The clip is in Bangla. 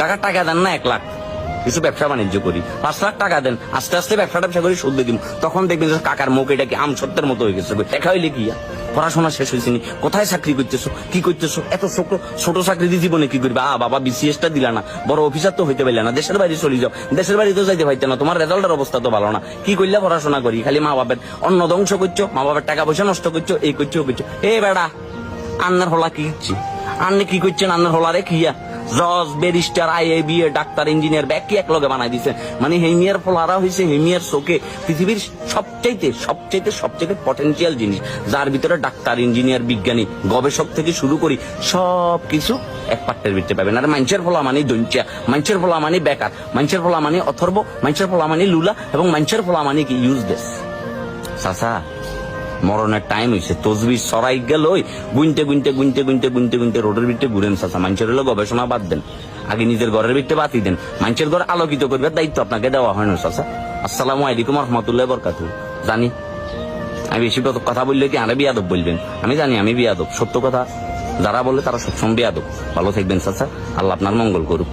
টাকা দেন না 1 লাখ, কিছু ব্যবসা বাণিজ্য করি, 5 লাখ টাকা দেন, আস্তে আস্তে ব্যবসা করি, সুদ দিব, তখন দেখবেন যে কাকার মুখ এটা কি আম সত্যের মতো হয়ে গেছে। দেখা হইলে কি পড়াশোনা শেষ হয়েছে নি, কোথায় চাকরি করতেছো, কি করতেছো, এত ছোট চাকরি দিয়ে জীবনে কি করবে? বাবা বিসিএসটা দিলা না, বড় অফিসার তো হইতে পারলে না, দেশের বাইরে চলে যাও, দেশের বাইরে তো যাইতে পারতে না, তোমার রেজাল্টের অবস্থা তো ভালো না, কি করলে পড়াশোনা করি, খালি মা বাপের অন্ন ধ্বংস করছো, মা বাপের টাকা পয়সা নষ্ট করছো, এই করছো ও করছো। এ বেড়া আন্নার হলা কি করছি, আন্নে কি করছেন, আন্নার হলারে খিয়া জজ barrister IABA doctor engineer bag কি একলগে বানাই দিছে। মানে হেমিয়ার ফলারা হয়েছে হেমিয়ার চোখে পৃথিবীর সবচাইতে পটেনশিয়াল জিনিস, যার ভিতরে ডাক্তার ইঞ্জিনিয়ার বিজ্ঞানী গবেষক থেকে শুরু করি সবকিছু এক পাট্টের ভিতরে পাবেন। আর মানুষের ফলা মানে দঞ্চিয়া, মানুষের ফলা মানে বেকার, মানুষের ফলা মানে অথর্ব, মানুষের ফলা মানে লুলা, এবং মানুষের ফলা মানে কি ইউজলেস। চাচা মরণের টাইম হয়েছে, তসবির সরাই গেল গুনতে রোডের ভিতরে ঘুরেন। চাচা মানুষের হলো গবেষণা বাদ দেন, আগে নিজের ঘরের ভিতরে বাতি দেন, মানুষের ঘর আলোকিত করবার দায়িত্ব আপনাকে দেওয়া হয় না। চাচা আসসালামু আলাইকুম রহমতুল্লাহ বরকাতু। জানি আমি বেশি কথা বললে কি আরে বিয়াদব বলবেন, আমি জানি আমি বিয়াদব, সত্য কথা যারা বলে তারা সবসময় বিয়াদব। ভালো থাকবেন চাচা, আল্লাহ আপনার মঙ্গল করুক।